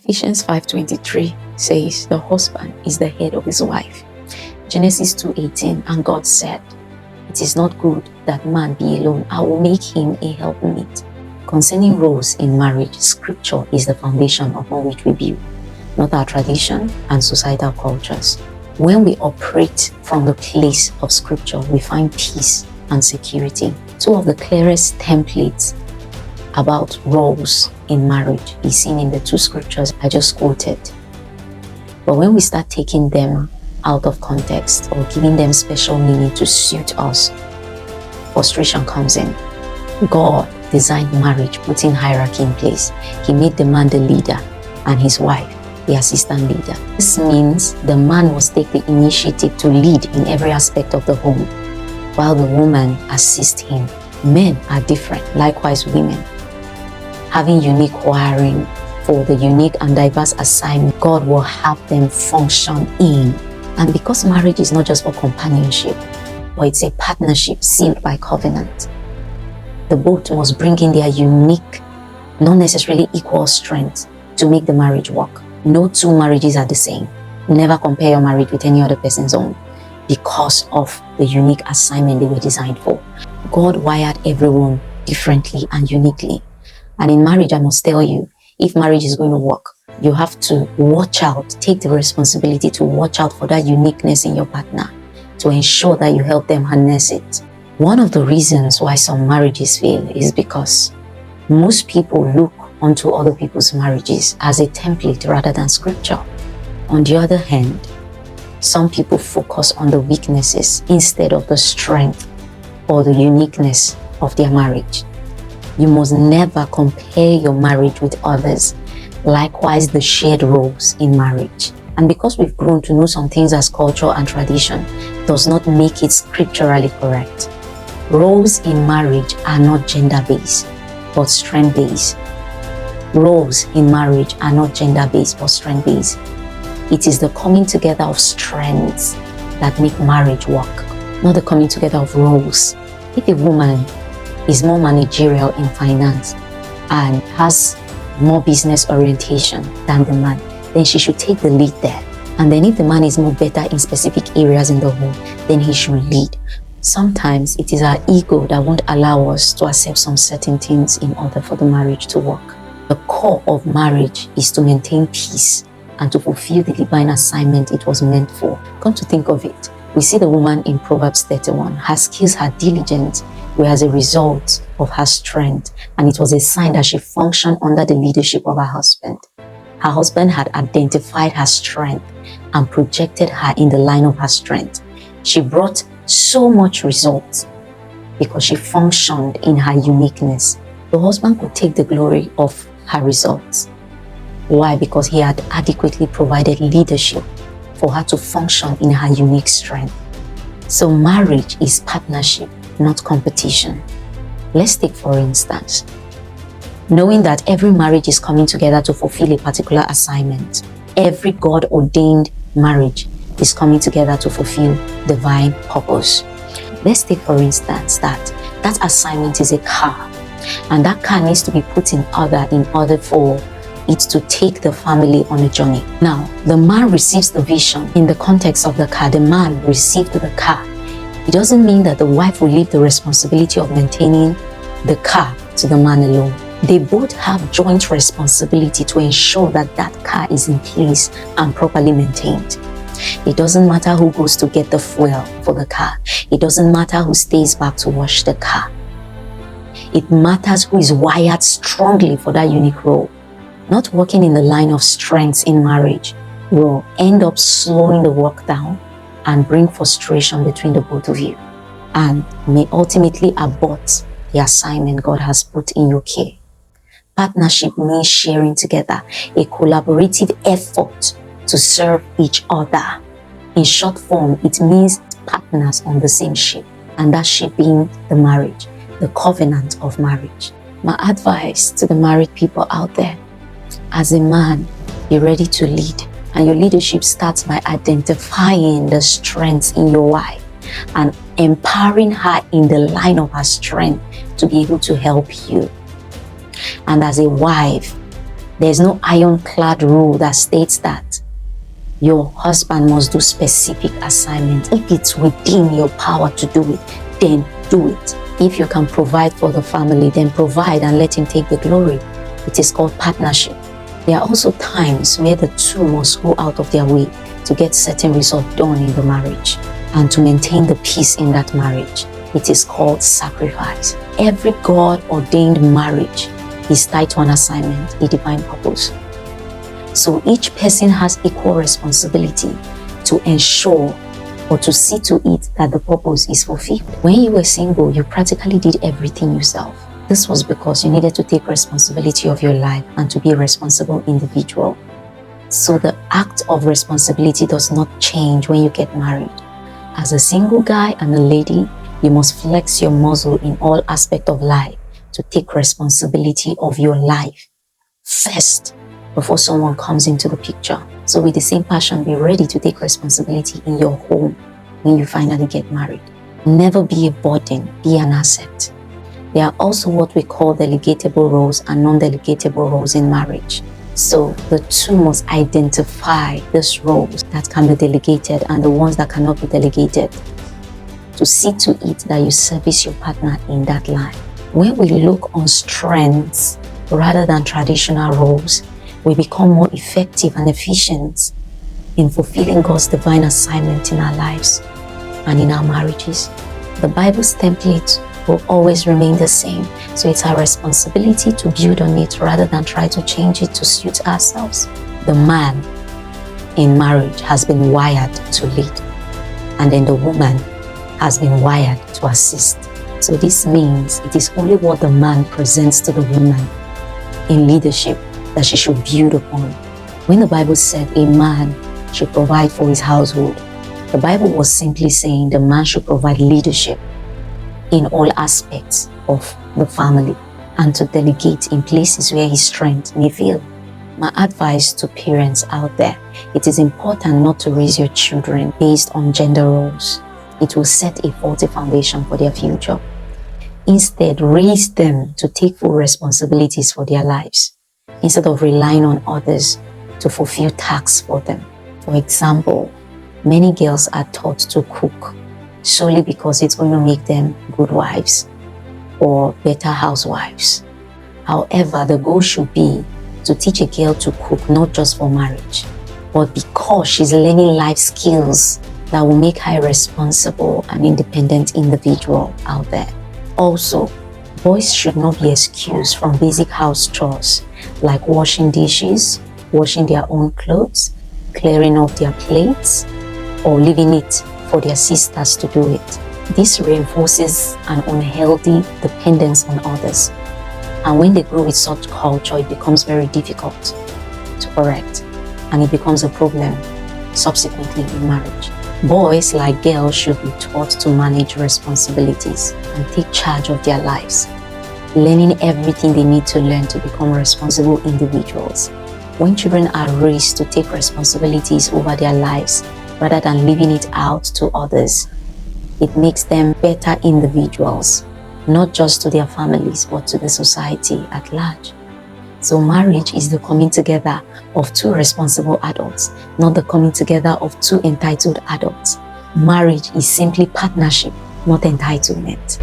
Ephesians 5:23 says the husband is the head of his wife. Genesis 2:18, and God said, "It is not good that man be alone. I will make him a helpmeet." Concerning roles in marriage, scripture is the foundation upon which we build, not our tradition and societal cultures. When we operate from the place of scripture, we find peace and security. Two of the clearest templates about roles in marriage is seen in the two scriptures I just quoted. But when we start taking them out of context or giving them special meaning to suit us, frustration comes in. God designed marriage, putting hierarchy in place. He made the man the leader and his wife the assistant leader. This means the man must take the initiative to lead in every aspect of the home, while the woman assists him. Men are different, likewise women, having unique wiring for the unique and diverse assignment God will have them function in. And because marriage is not just for companionship, but it's a partnership sealed by covenant, the both must bring in their unique, not necessarily equal strength to make the marriage work. No two marriages are the same. Never compare your marriage with any other person's own because of the unique assignment they were designed for. God wired everyone differently and uniquely. And in marriage, I must tell you, if marriage is going to work, you have to watch out, take the responsibility to watch out for that uniqueness in your partner, to ensure that you help them harness it. One of the reasons why some marriages fail is because most people look onto other people's marriages as a template rather than scripture. On the other hand, some people focus on the weaknesses instead of the strength or the uniqueness of their marriage. You must never compare your marriage with others. Likewise, the shared roles in marriage. And because we've grown to know some things as culture and tradition, does not make it scripturally correct. Roles in marriage are not gender-based, but strength-based. Roles in marriage are not gender-based, but strength-based. It is the coming together of strengths that make marriage work, not the coming together of roles. If a woman is more managerial in finance and has more business orientation than the man, then she should take the lead there. And then if the man is more better in specific areas in the home, then he should lead. Sometimes it is our ego that won't allow us to accept some certain things in order for the marriage to work. The core of marriage is to maintain peace and to fulfill the divine assignment it was meant for. Come to think of it, we see the woman in Proverbs 31. Her skills, her diligence were as a result of her strength, and it was a sign that she functioned under the leadership of her husband. Her husband had identified her strength and projected her in the line of her strength. She brought so much results because she functioned in her uniqueness. The husband could take the glory of her results. Why? Because he had adequately provided leadership for her to function in her unique strength. So marriage is partnership, not competition. Let's take for instance, knowing that every marriage is coming together to fulfill a particular assignment. Every God-ordained marriage is coming together to fulfill divine purpose. Let's take for instance that assignment is a car, and that car needs to be put in order for it to take the family on a journey. Now, the man receives the vision in the context of the car. The man received the car. It doesn't mean that the wife will leave the responsibility of maintaining the car to the man alone. They both have joint responsibility to ensure that that car is in place and properly maintained. It doesn't matter who goes to get the fuel for the car. It doesn't matter who stays back to wash the car. It matters who is wired strongly for that unique role. Not working in the line of strengths in marriage will end up slowing the work down and bring frustration between the both of you, and may ultimately abort the assignment God has put in your care. Partnership means sharing together, a collaborative effort to serve each other. In short form, it means partners on the same ship, and that ship being the marriage, the covenant of marriage. My advice to the married people out there: as a man, be ready to lead, and your leadership starts by identifying the strengths in your wife and empowering her in the line of her strength to be able to help you. And as a wife, There's no ironclad rule that states that your husband must do specific assignments. If it's within your power to do it, then do it. If you can provide for the family, then provide and let him take the glory. It is called partnership. There are also times where the two must go out of their way to get certain results done in the marriage and to maintain the peace in that marriage. It is called sacrifice. Every God-ordained marriage is tied to an assignment, a divine purpose. So each person has equal responsibility to ensure or to see to it that the purpose is fulfilled. When you were single, you practically did everything yourself. This was because you needed to take responsibility of your life and to be a responsible individual. So the act of responsibility does not change when you get married. As a single guy and a lady, you must flex your muscle in all aspects of life to take responsibility of your life first before someone comes into the picture. So with the same passion, be ready to take responsibility in your home when you finally get married. Never be a burden, be an asset. There are also what we call delegatable roles and non-delegatable roles in marriage. So the two must identify these roles that can be delegated and the ones that cannot be delegated to see to it that you service your partner in that line. When we look on strengths rather than traditional roles, we become more effective and efficient in fulfilling God's divine assignment in our lives and in our marriages. The Bible's template will always remain the same. So it's our responsibility to build on it rather than try to change it to suit ourselves. The man in marriage has been wired to lead, and then the woman has been wired to assist. So this means it is only what the man presents to the woman in leadership that she should build upon. When the Bible said a man should provide for his household, the Bible was simply saying the man should provide leadership in all aspects of the family and to delegate in places where his strength may fail. My advice to parents out there, it is important not to raise your children based on gender roles. It will set a faulty foundation for their future. Instead, raise them to take full responsibilities for their lives instead of relying on others to fulfill tasks for them. For example, many girls are taught to cook solely because it's going to make them good wives or better housewives. However, the goal should be to teach a girl to cook not just for marriage, but because she's learning life skills that will make her a responsible and independent individual out there. Also, boys should not be excused from basic house chores like washing dishes, washing their own clothes, clearing up their plates, or leaving it for their sisters to do it. This reinforces an unhealthy dependence on others. And when they grow with such culture, it becomes very difficult to correct, and it becomes a problem subsequently in marriage. Boys, like girls, should be taught to manage responsibilities and take charge of their lives, learning everything they need to learn to become responsible individuals. When children are raised to take responsibilities over their lives rather than leaving it out to others, it makes them better individuals, not just to their families, but to the society at large. So marriage is the coming together of two responsible adults, not the coming together of two entitled adults. Marriage is simply partnership, not entitlement.